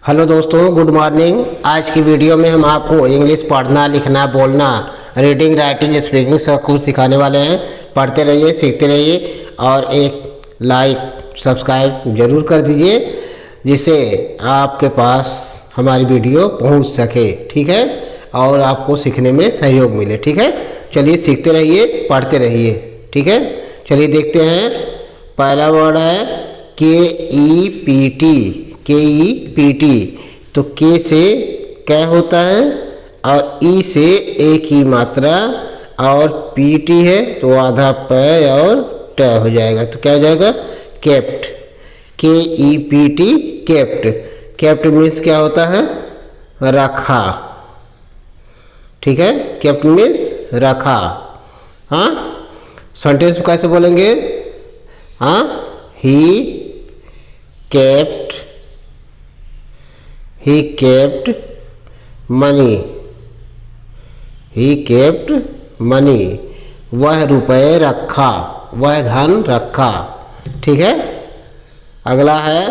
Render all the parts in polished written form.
Hello दोस्तों, good morning. आज की वीडियो में हम आपको इंग्लिश पढ़ना, लिखना, बोलना, रीडिंग, राइटिंग, स्पीकिंग सब कुछ सिखाने वाले हैं। पढ़ते रहिए, सीखते रहिए और एक लाइक सब्सक्राइब जरूर कर दीजिए, जिससे आपके पास हमारी वीडियो पहुंच सके। ठीक है, और आपको सीखने में सहयोग मिले। ठीक है, चलिए सीखते रहिए, पढ़ते रहिए। ठीक है, चलिए देखते हैं। पहला वर्ड है KEPT। KEPT, तो के से कै होता है और ई से एक ही मात्रा और पीटी है तो आधा प और ट हो जाएगा। तो क्या हो जाएगा? Kept. KEPT, kept. Kept means क्या होता है? रखा। ठीक है, केप्ट मीन्स रखा। हाँ, सेंटेंस कैसे बोलेंगे? हाँ, ही kept money। he kept money, वह रुपये रखा, वह धन रखा। ठीक है, अगला है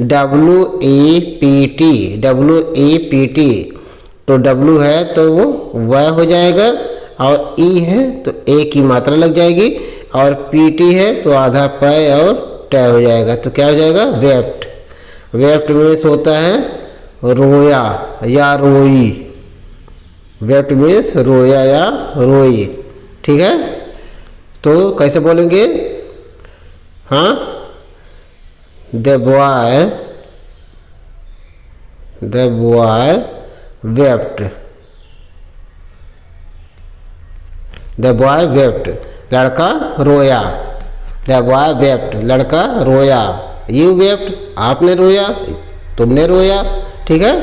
WAPT। WAPT, तो W है तो वो वह हो जाएगा और E है तो एक की मात्रा लग जाएगी और PT है तो आधा प और ट हो जाएगा। तो क्या हो जाएगा? वेप्ट। वेप्ट मीन्स होता है रोया या रोई। वेप्ट मीन्स रोया या रोई। ठीक है, तो कैसे बोलेंगे? हाँ, the boy wept. The boy wept, लड़का रोया। द बॉय वेप्ट, लड़का रोया। यू वेप्ट, आपने रोया, तुमने रोया। ठीक है,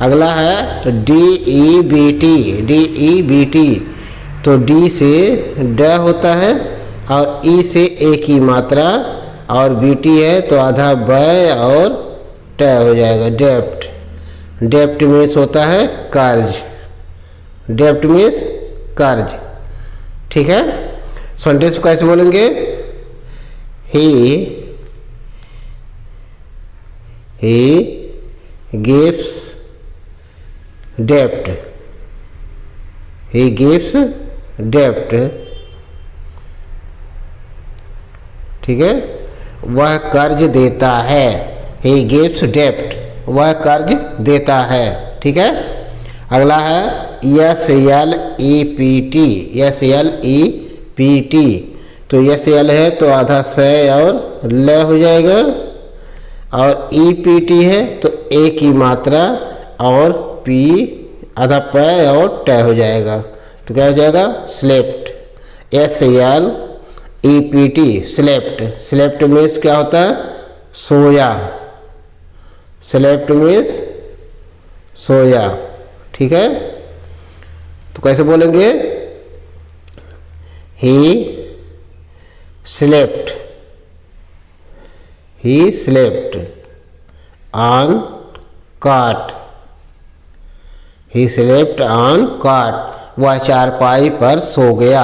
अगला है DEBT। DEBT, तो डी से ड होता है और ई से एक ही मात्रा और बीटी है तो आधा ब और ट हो जाएगा। डेप्ट। डेप्ट मीन्स होता है कर्ज। डेप्ट मीन्स कर्ज। ठीक है, सेंटेंस कैसे बोलेंगे? ही gives debt। he gives debt। ठीक है, वह कर्ज देता है। he gives debt, वह कर्ज देता है। ठीक है, अगला है SLEPT। SLEPT, तो SL है तो आधा स और ल हो जाएगा और EPT है तो एक ही मात्रा और P आधा प और ट हो जाएगा। तो क्या हो जाएगा? Slept. SLEPT, slept. Slept means क्या होता है? सोया। स्लेप्ट मीन्स सोया। ठीक है, तो कैसे बोलेंगे? He slept. He slept on cot। He slept on cot, वह चारपाई पर सो गया।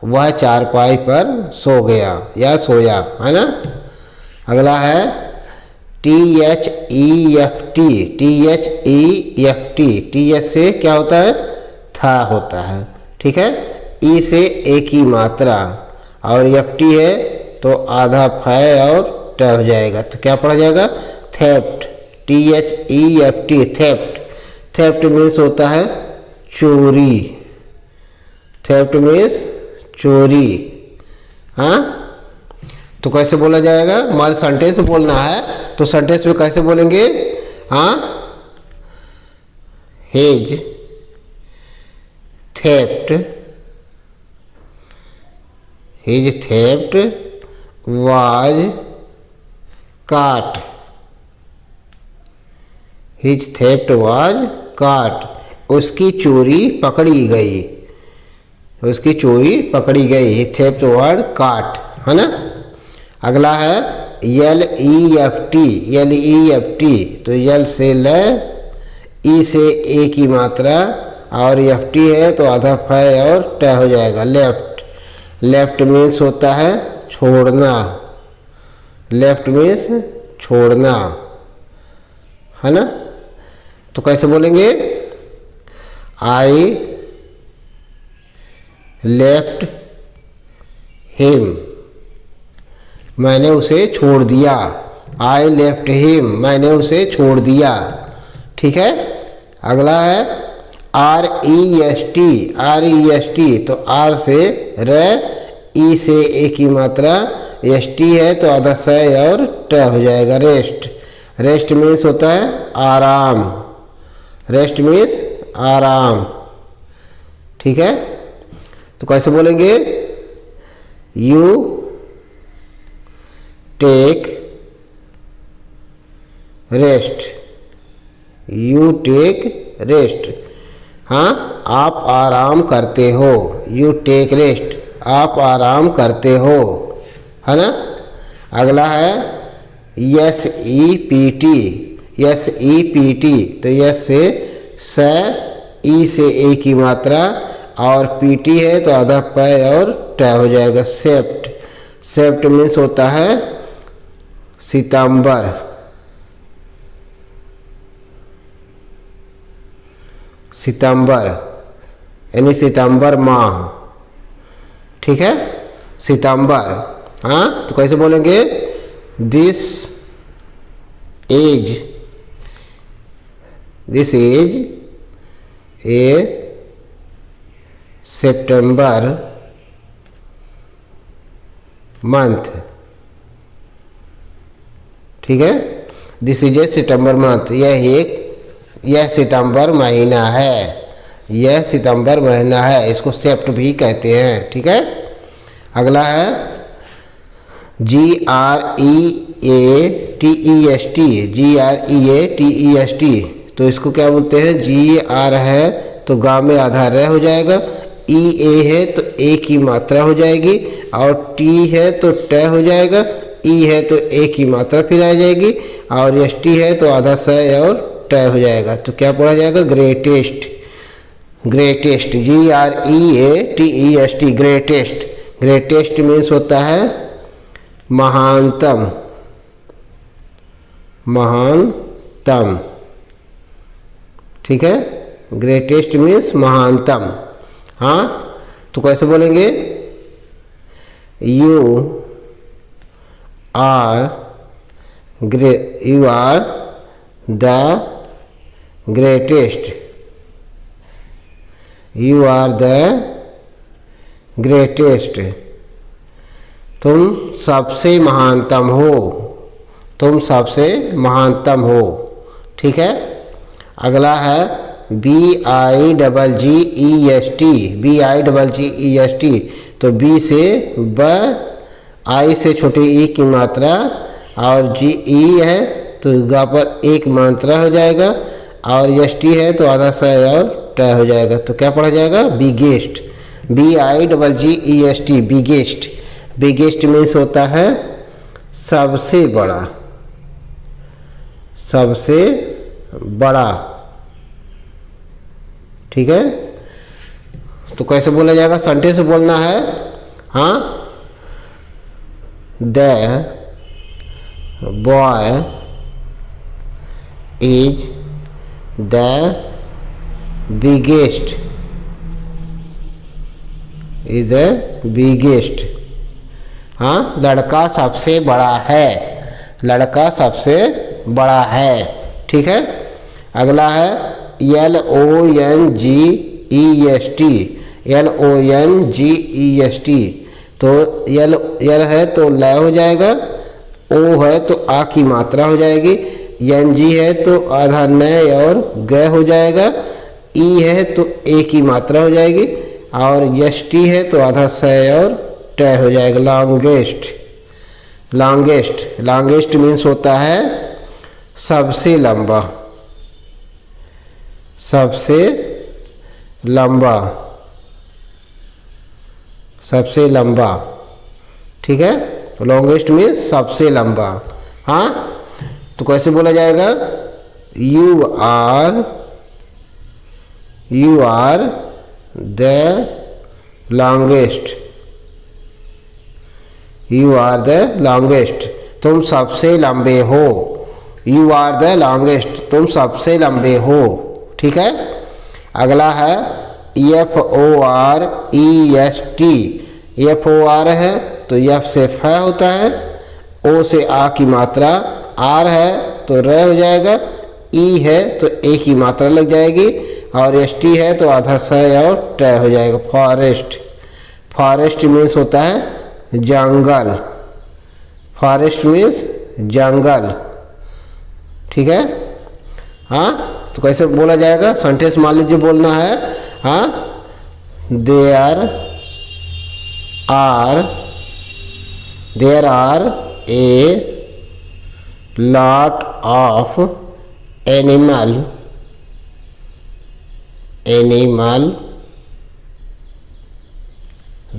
वह चारपाई पर सो गया या सोया, है ना। अगला है THEFT। THEFT, TH से क्या होता है? था होता है। ठीक है, ई से एक ही मात्रा और FT है तो आधा फ और ट हो जाएगा। तो क्या पढ़ा जाएगा? Theft. THEFT, theft. Theft means होता है चोरी। थेफ्ट मीन्स चोरी। हाँ, तो कैसे बोला जाएगा? हमारे सेंटेंस बोलना है तो सेंटेंस में कैसे बोलेंगे? हाँ, his theft was caught। His theft was caught, उसकी चोरी पकड़ी गई। उसकी चोरी पकड़ी गई। His theft was caught, है ना। अगला है LEFT। तो यल से ल, ई से एक ही मात्रा और FT है तो आधा फ और ट हो जाएगा। लेफ्ट। लेफ्ट मीन्स होता है छोड़ना। लेफ्ट मीन्स छोड़ना। है ना। तो कैसे बोलेंगे, आई लेफ्ट हिम, मैंने उसे छोड़ दिया। आई लेफ्ट हिम, मैंने उसे छोड़ दिया। ठीक है। अगला है R E S T, R E S T, तो आर से र, ई से ए की मात्रा, एस टी है तो आधा स और ट हो जाएगा, रेस्ट। रेस्ट मीन्स होता है आराम, रेस्ट मीन्स आराम। ठीक है। तो कैसे बोलेंगे, you take rest, you take rest. हाँ, आप आराम करते हो, यू टेक रेस्ट, आप आराम करते हो, है ना। अगला है yes E P T, yes E P T, तो यस से स, ई से ए की मात्रा और पी टी है तो आधा प और ट हो जाएगा, सेप्ट। सेप्ट मीन्स होता है सितंबर, सितंबर यानी सितंबर माह। ठीक है, सितंबर। हाँ, तो कैसे बोलेंगे, this is, this is a September month. ठीक है, this is a September month, यह सितंबर महीना है, यह सितंबर महीना है, इसको सेप्ट भी कहते हैं। ठीक है। अगला है G R E A T E S T, G R E A T E S T, तो इसको क्या बोलते हैं, जी आर है तो गा में आधा र हो जाएगा, ई ए है तो ए की मात्रा हो जाएगी, और टी है तो ट हो जाएगा, ई है तो ए की मात्रा फिर आ जाएगी, और एस टी है तो आधा स और ट हो जाएगा। तो क्या पढ़ा जाएगा, greatest, greatest, G R E A T E S T, greatest. Greatest means होता है महानतम, महानतम। ठीक है, ग्रेटेस्ट मीन्स महानतम। हाँ, तो कैसे बोलेंगे, you are you are the greatest, you are the greatest, तुम सबसे महानतम हो, तुम सबसे महानतम हो। ठीक है। अगला है B I double G E S T, B I double G E S T, तो बी से ब, आई से छोटे ई की मात्रा, और जी ई है तो गा पर एक मात्रा हो जाएगा, और एस टी है तो आधा स और ट हो जाएगा। तो क्या पढ़ा जाएगा, biggest, B I double G E S T, biggest. Biggest means होता है सबसे बड़ा, सबसे बड़ा। ठीक है। तो कैसे बोला जाएगा, संटे से बोलना है। हाँ, the boy is the biggest, is the biggest. हाँ, लड़का सबसे बड़ा है, लड़का सबसे बड़ा है। ठीक है। अगला है L O N G E S T, L O N G E S T, तो यल है तो ल हो जाएगा, ओ है तो आ की मात्रा हो जाएगी, एन जी है तो आधा न और ग हो जाएगा, ई है तो ए की मात्रा हो जाएगी, और एस टी है तो आधा स और ट हो जाएगा, लॉन्गेस्ट। लॉन्गेस्ट, लॉन्गेस्ट मीन्स होता है सबसे लंबा, सबसे लंबा, सबसे लंबा। ठीक है। तो लॉन्गेस्ट मीन्स सबसे लंबा। हाँ, तो कैसे बोला जाएगा, you are the longest, you are the longest, तुम सबसे लंबे हो, यू आर द लॉन्गेस्ट, तुम सबसे लंबे हो। ठीक है। अगला है FOREST। FOR है तो F से फ होता है, O से आ की मात्रा, R है तो र हो जाएगा, E है तो ए की मात्रा लग जाएगी, और ST है तो आधा स और ट हो जाएगा। फॉरेस्ट। फॉरेस्ट मीन्स होता है जंगल। फॉरेस्ट मीन्स जंगल। ठीक है। हाँ, तो कैसे बोला जाएगा? सेंटेंस मान लीजिए बोलना है। हाँ, there are a lot of animal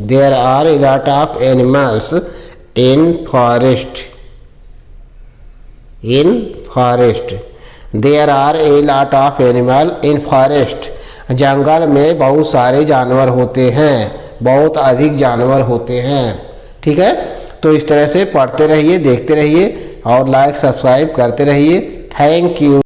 there are a lot of animals in forest there are a lot of animal in forest। जंगल में बहुत सारे जानवर होते हैं, बहुत अधिक जानवर होते हैं। ठीक है। तो इस तरह से पढ़ते रहिए, देखते रहिए और लाइक सब्सक्राइब करते रहिए। Thank you.